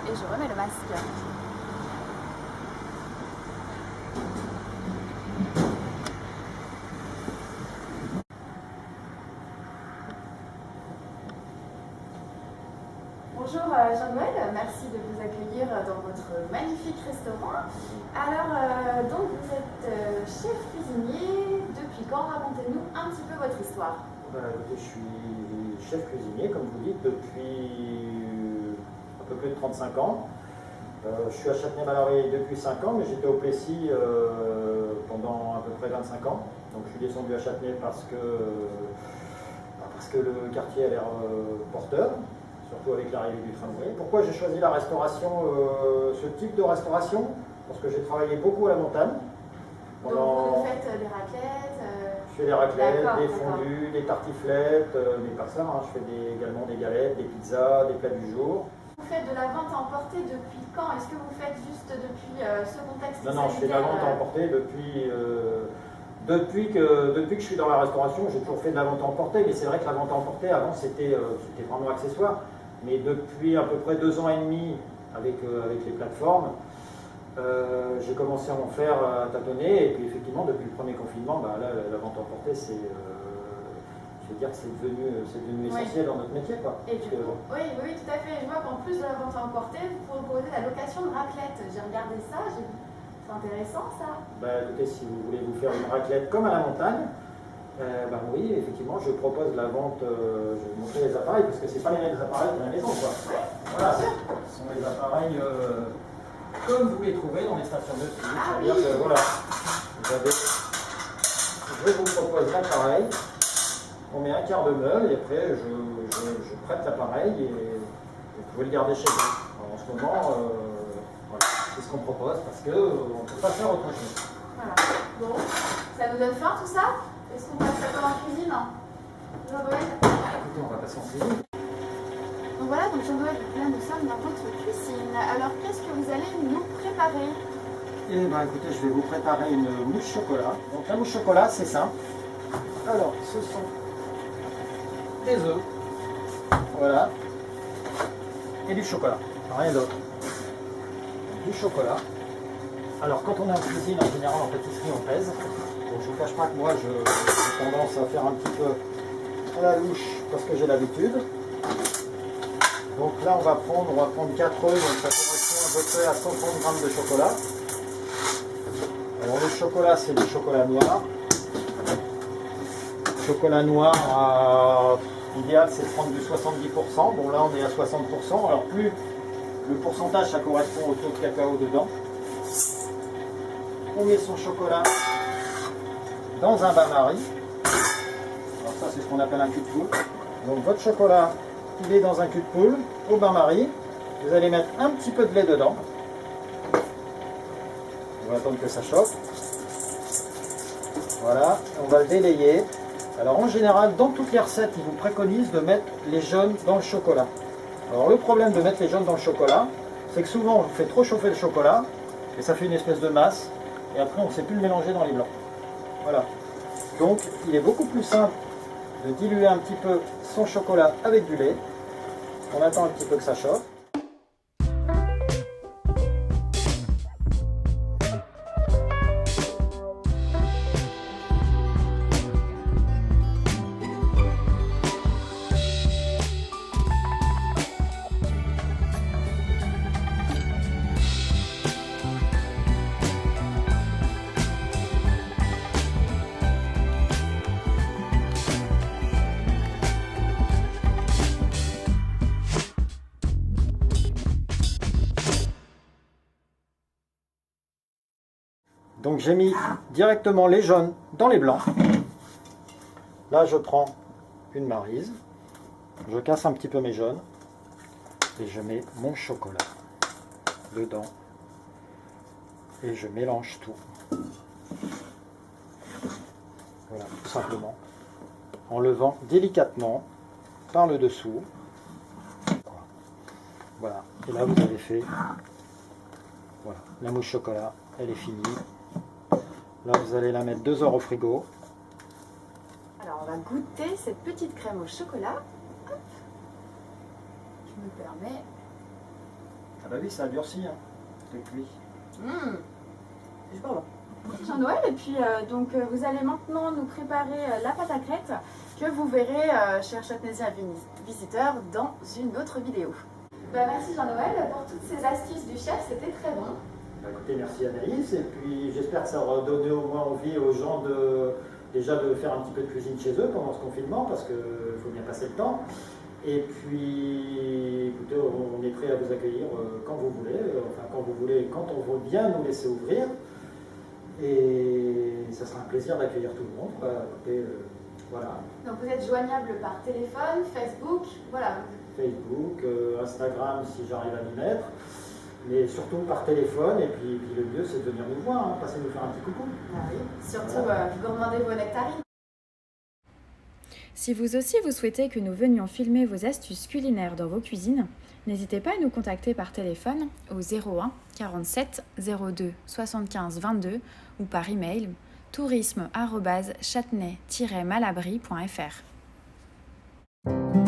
et je remets le masque. Bonjour Jean-Noël, merci de vous accueillir dans votre magnifique restaurant. Alors, donc vous êtes chef cuisinier, depuis quand? Racontez-nous un petit peu votre histoire. Écoutez, je suis chef cuisinier, comme vous dites, depuis un peu plus de 35 ans. Je suis à Châtenay-Malabry depuis 5 ans, mais j'étais au Plessis pendant à peu près 25 ans. Donc je suis descendu à Châtenay parce que le quartier a l'air porteur, surtout avec l'arrivée du tramway. Pourquoi j'ai choisi la restauration, ce type de restauration? Parce que j'ai travaillé beaucoup à la montagne. Donc vous faites des raclettes Je fais des raclettes, des fondus, des tartiflettes, mais pas ça, je fais également des galettes, des pizzas, des plats du jour. Vous faites de la vente à emporter depuis quand? Est-ce que vous faites juste depuis ce contexte sanitaire? Non, je fais de la vente à emporter depuis que je suis dans la restauration. J'ai toujours fait de la vente à emporter, mais c'est vrai que la vente à emporter, avant, c'était vraiment accessoire. Mais depuis à peu près 2 ans et demi, avec les plateformes, j'ai commencé à en faire à tâtonner, et puis effectivement depuis le premier confinement, là, la vente emportée, je veux dire que c'est devenu essentiel dans notre métier, quoi. Et oui, tout à fait. Je vois qu'en plus de la vente emportée, vous proposez la location de raclette. J'ai regardé ça, c'est intéressant ça. Écoutez, si vous voulez vous faire une raclette comme à la montagne, oui, effectivement, je propose la vente. Je vais vous montrer les appareils, parce que c'est pas les mêmes appareils qu'à la maison, quoi. Voilà, ce sont les appareils comme vous les trouvez dans les stations de ski. C'est-à-dire que voilà, je vous propose l'appareil, on met un quart de meule et après je prête l'appareil et vous pouvez le garder chez vous. Alors, en ce moment, voilà, c'est ce qu'on propose parce qu'on ne peut pas faire autre chose. Voilà. Bon, ça nous donne faim tout ça? Est-ce qu'on passe ça en cuisine? Jean-Noël? Écoutez, on va passer en cuisine. Donc voilà, donc Jean-Noël, là nous sommes dans votre cuisine. Alors qu'est-ce que vous allez nous préparer? Écoutez, je vais vous préparer une mousse chocolat. Donc la mousse chocolat, c'est simple. Alors, ce sont des œufs, voilà, et du chocolat, rien d'autre. Du chocolat. Alors quand on est en cuisine, en général en pâtisserie, on pèse. Donc je ne vous cache pas que moi j'ai tendance à faire un petit peu à la louche parce que j'ai l'habitude. Donc là on va prendre 4 œufs, donc ça correspond à peu près à 130 g de chocolat. Alors le chocolat, c'est du chocolat noir. Chocolat noir, l'idéal c'est de prendre du 70%. Bon là on est à 60%. Alors plus le pourcentage, ça correspond au taux de cacao dedans. On met son chocolat dans un bain-marie. Alors ça c'est ce qu'on appelle un cul de poule. Donc votre chocolat, il est dans un cul de poule au bain-marie. Vous allez mettre un petit peu de lait dedans. On va attendre que ça chauffe. Voilà, on va le délayer. Alors en général, dans toutes les recettes, ils vous préconisent de mettre les jaunes dans le chocolat. Alors le problème de mettre les jaunes dans le chocolat, c'est que souvent on fait trop chauffer le chocolat et ça fait une espèce de masse et après on ne sait plus le mélanger dans les blancs. Voilà. Donc il est beaucoup plus simple de diluer un petit peu son chocolat avec du lait. On attend un petit peu que ça chauffe. Donc j'ai mis directement les jaunes dans les blancs. Là je prends une maryse, je casse un petit peu mes jaunes et je mets mon chocolat dedans et je mélange tout. Voilà, tout simplement. En levant délicatement par le dessous. Voilà, et là vous avez fait, voilà, la mousse chocolat, elle est finie. Là, vous allez la mettre 2 heures au frigo. Alors, on va goûter cette petite crème au chocolat. Hop. Je me permets. bah oui, ça a durci, hein, le cuit. C'est super bon. Jean-Noël, et puis vous allez maintenant nous préparer la pâte à crêpes que vous verrez, chers Chatnaisiens visiteurs, dans une autre vidéo. Bah, merci Jean-Noël pour toutes ces astuces du chef, c'était très bon. Bah, écoutez, merci Anaïs, et puis j'espère que ça aura donné au moins envie aux gens déjà de faire un petit peu de cuisine chez eux pendant ce confinement, parce qu'il faut bien passer le temps. Et puis, écoutez, on est prêt à vous accueillir quand vous voulez, quand on veut bien nous laisser ouvrir. Et ça sera un plaisir d'accueillir tout le monde. Écoutez, voilà. Donc vous êtes joignable par téléphone, Facebook, voilà. Facebook, Instagram si j'arrive à m'y mettre, mais surtout par téléphone. Et puis le mieux c'est de venir nous voir, hein, passer nous faire un petit coucou. Ah oui. Surtout, gourmandez vos nectarines. Si vous aussi vous souhaitez que nous venions filmer vos astuces culinaires dans vos cuisines, n'hésitez pas à nous contacter par téléphone au 01 47 02 75 22 ou par email tourisme@chatnay-malabry.fr.